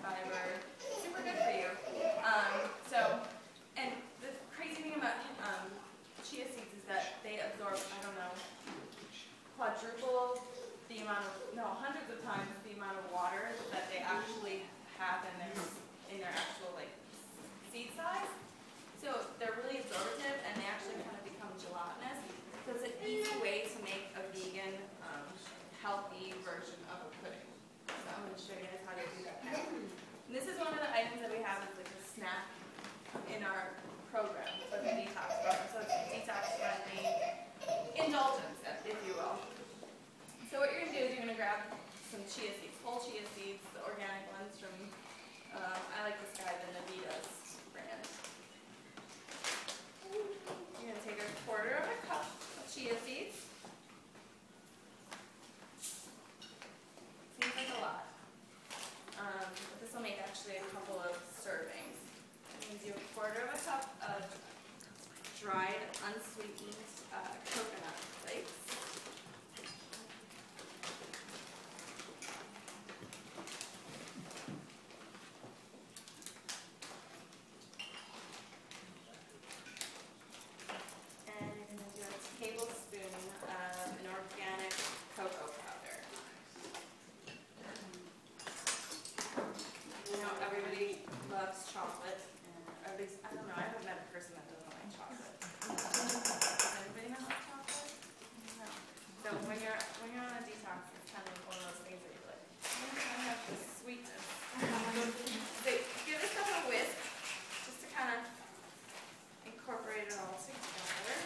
fiber, super good for you. And the crazy thing about chia seeds is that they absorb, I don't know, quadruple the amount of, no, hundreds of times the amount of water that they actually have in their actual like seed size. So they're really absorptive and they actually kind of become gelatinous. So it's an easy way to make a vegan, healthy version of a pudding. So I'm going to show you guys how to do that now. And this is one of the items that we have as like a snack in our program, so the detox program. So it's a detox friendly indulgence, if you will. So what you're going to do is you're going to grab some chia seeds, whole chia seeds, the organic ones from, I like this guy, the Navitas brand. You're going to take a quarter of a cup of chia seeds. Seems like a lot. But this will make actually a couple of servings. I'm going to do a quarter of a cup of dried, unsweetened coconut flakes. And you're going to do a tablespoon of an organic cocoa powder. You know, everybody loves chocolate, or at least, I don't know, I haven't met a person that doesn't like chocolate. Does anybody not like chocolate? No. So when you're on a detox, it's kind of one of those things that you're like, I'm going to have this sweetness. So give this stuff a whisk, just to kind of incorporate it all together.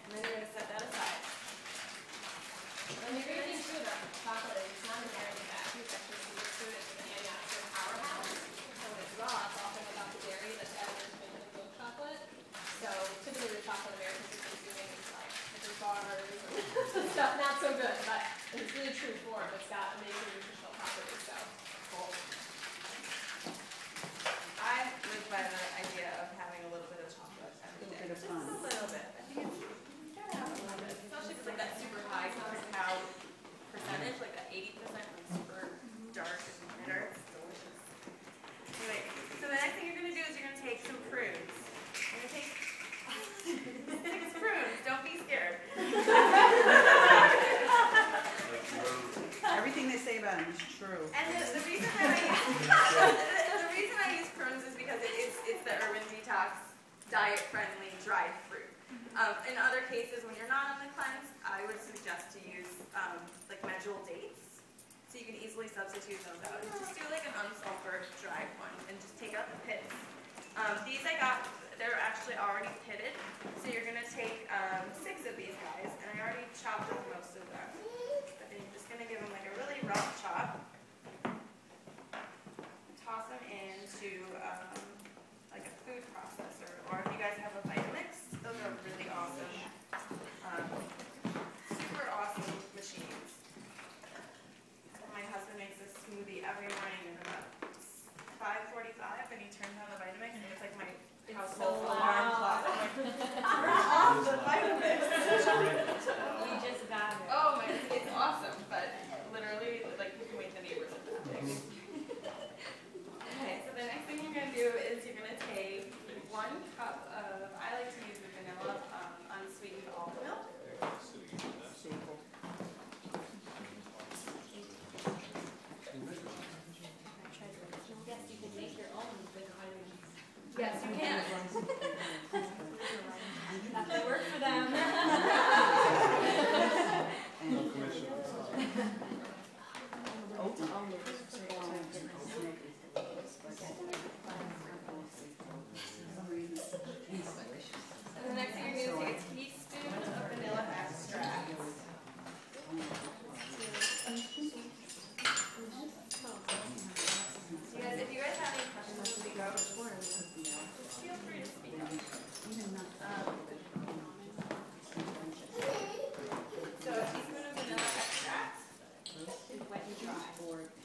And then you're going to set that aside. When you're going to do the chocolate, it's not an dairy fat. It's actually super food. It's an antioxidant powerhouse. So when it's raw, it's often without the dairy that's added into making milk chocolate. So typically the chocolate Americans are consuming is like different bars or stuff not so good, but in its really true form, it's got amazing nutritional properties. So cool. I live by the idea of having a little bit of chocolate every day. Just a little bit. I think it's, you gotta have a little bit. Especially if it's like that super high cacao percentage, like that 80% when it's super dark and bitter. It's delicious. Anyway, so the next thing you're going to do is you're going to take some prunes. You're going to take 6 prunes. Don't be scared. Everything they say about him is true. And the reason that I use prunes is because it's the Urban Detox diet-friendly dried fruit. In other cases, when you're not on the cleanse, I would suggest to use like medjool dates, so you can easily substitute those out. And just do like an unsulfured dried one, and just take out the pits. These I got, they're actually already pitted, so you're gonna take 6 of these guys, and I already chopped up most of them. But then you're just gonna give them like a really rough chop. Toss them into like a food processor, or if you guys have a Vitamix, those are really awesome, super awesome machines. My husband makes a smoothie every morning at about 5:45, and he turns on the Vitamix, and it's like my household alarm clock. I'm like, turn off the Vitamix. We just got it. Oh my, it's awesome, but literally, like, you can wake the neighbors with that thing. Okay, so the next thing you're going to do is you're going to take 1 cup of, I like to use the vanilla unsweetened almond milk. Yes, you can make your own with vitamins. Yes, you can. That will work for them. And the next thing you're going to take a teaspoon of vanilla extract. If you guys have any questions as we go, just feel free to speak up. So a teaspoon of vanilla extract. Wet and dry.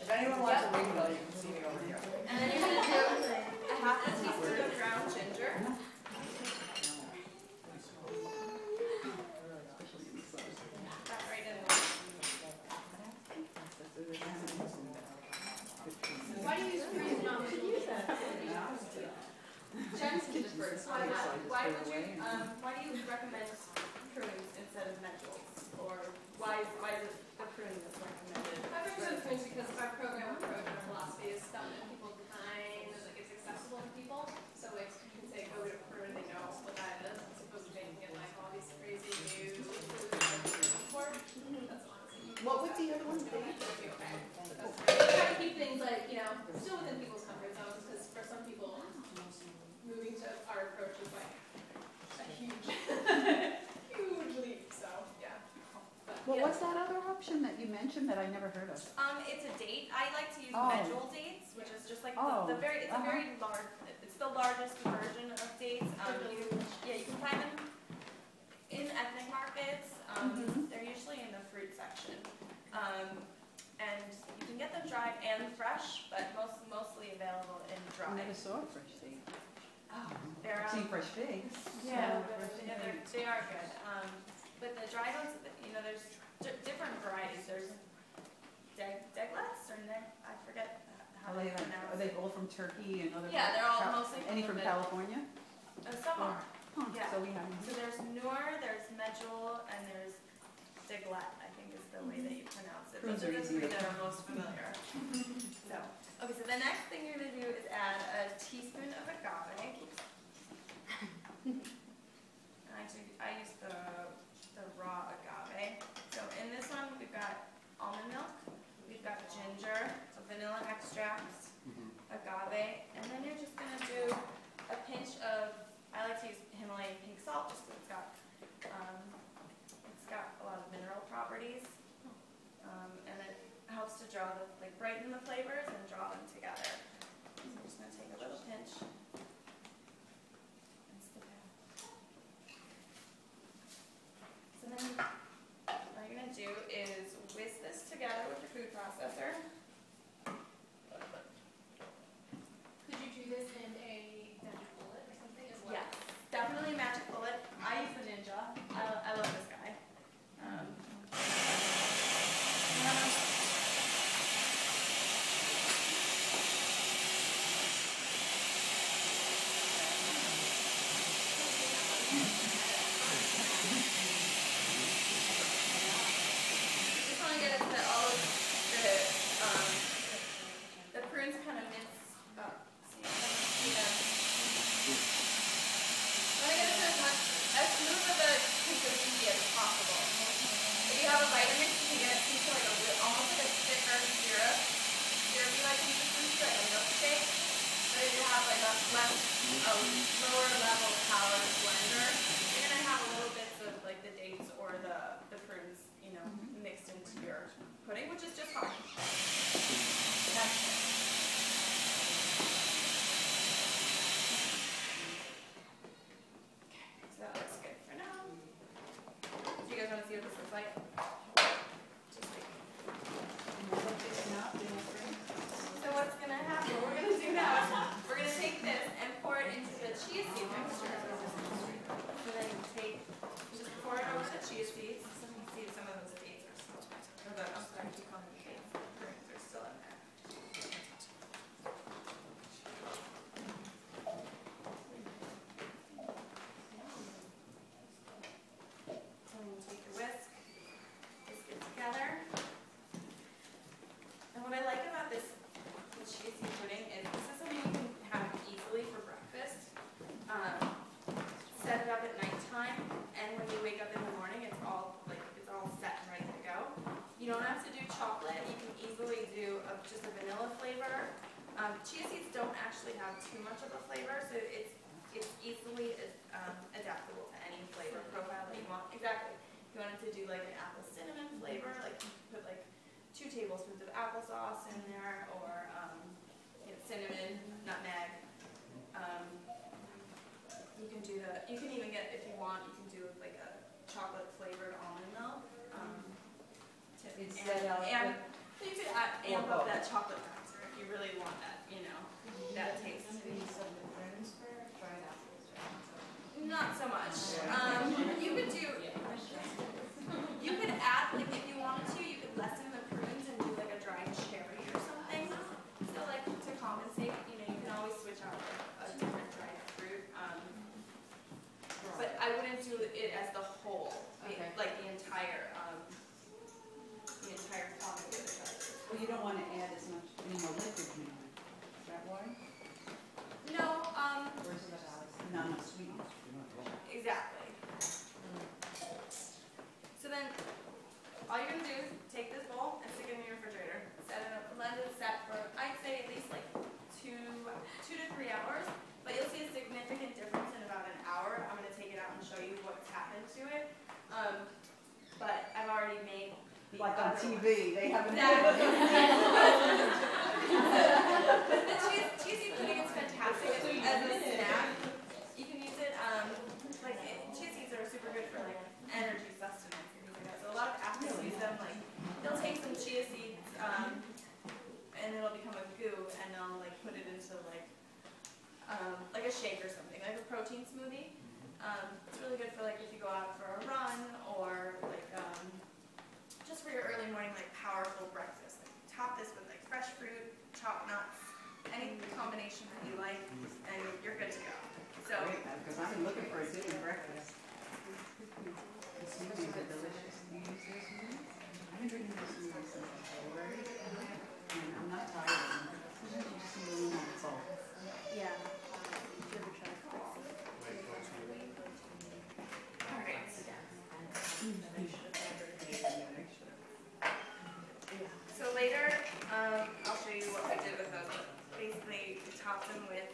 If anyone wants a refill, you can see me over here. And then you're going to do a half a teaspoon of ground ginger. That right in there. What's the other one? It'll be okay. So that's fine. Try to keep things like, you know, still within people's comfort zones, because for some people, moving to our approach is like a huge, huge leap. So yeah. But, Well, yeah. what's that other option that you mentioned that I never heard of? It's a date. I like to use Oh. medjool dates, which is just like Oh, the very, it's a uh-huh. very large, it's the largest version of dates. You can find them in ethnic markets. Mhm. They're usually in the fruit section. And you can get them dried and fresh, but mostly available in I dry. never saw a fresh date. Oh, they're, I've seen fresh figs. yeah, So, they are good. But the dried ones, you know, there's different varieties. There's deglets or I forget how Are they they, pronounce are it. they all from Turkey and other? Yeah, they're all mostly Any from the- California? Some are. Huh, Yeah. So we have. So there's Noor, there's medjool, and there's deglet, I think is the way that you pronounce it. Prunes Those are are the easy three to that are most familiar. So, okay, so the next thing you're gonna do is add a teaspoon of agave. I use the raw agave. So in this one, we've got almond milk, we've got ginger, so vanilla extract, agave, and then you're just gonna do a pinch of, I like to use Himalayan pink salt just because it's got a lot of mineral properties, and it helps to draw brighten the flavors and draw them together. So I'm just gonna take a little pinch. So then all you're gonna do is whisk this together with your food processor. Could you do this in a magic bullet or something as well? Yes, definitely a magic bullet. I use the Ninja. I love this guy. Just want to get it so that all of the prunes kind of mince up. See them. Want to get it to as smooth of a consistency as possible. If you have a Vitamix, you can get it to like almost like a thicker syrup. Syrupy like consistency, like a milkshake. But if you have like a lower level power blender, you're gonna have a little bits of like the dates or the prunes, you know, mixed into your pudding, which is just fine. So that looks good for now. Do you guys want to see what this looks like? Just like. So what's going to happen, what we're going to do now is we're going to take this and pour it into the chia seed mixture. So then you just pour it over the chia seeds. So you can see some of those dates are still, I'm sorry, to call them dates. They're still in there. So then you take your whisk it together. And what I like about this chia seed pudding is this is something you can have easily for breakfast. Set it up at nighttime, and when you wake up in the morning, it's all set and ready to go. You don't have to do chocolate. You can easily do just a vanilla flavor. Chia seeds don't actually have too much of a flavor, so it's easily adaptable to any flavor profile that you want. Exactly. If you wanted to do like an apple cinnamon flavor, like you put like 2 tablespoons of applesauce in there, or cinnamon, nutmeg. You can even get, if you want, you can do like a chocolate flavored almond milk. You could amp up that chocolate factor if you really want that, that taste. Not so much. You could add, like if you wanted to, you could lessen the prunes and do like a dried cherry or something. So like to compensate, you can always switch out a different dried fruit. But I wouldn't do it as the whole, like the entire quantity of the dried fruit. Well, you don't want to add as much, any more liquid in it. Is that why? No, Or is it not enough sweetness? exactly. So then, all you're gonna do is take this bowl, TV. They haven't. The chia seed pudding is fantastic as a snack. You can use it, chia seeds are super good for like energy sustenance and things like that. So a lot of athletes use them. Like they'll take some chia seeds, and it'll become a goo, and they'll like put it into like a shake or something, like a protein smoothie. It's really good for like if you go out for a run or like just for your early morning like powerful breakfast. Like top this with like fresh fruit, chopped nuts, any combination that you like, and you're good to go. So Because I've been looking for a good breakfast. The smoothies are delicious. Do you use those smoothies? I've been drinking those smoothies since February, and I'm not tired of them. Just a little more salt. yeah. So later, I'll show you what we did with those. Basically, we topped them with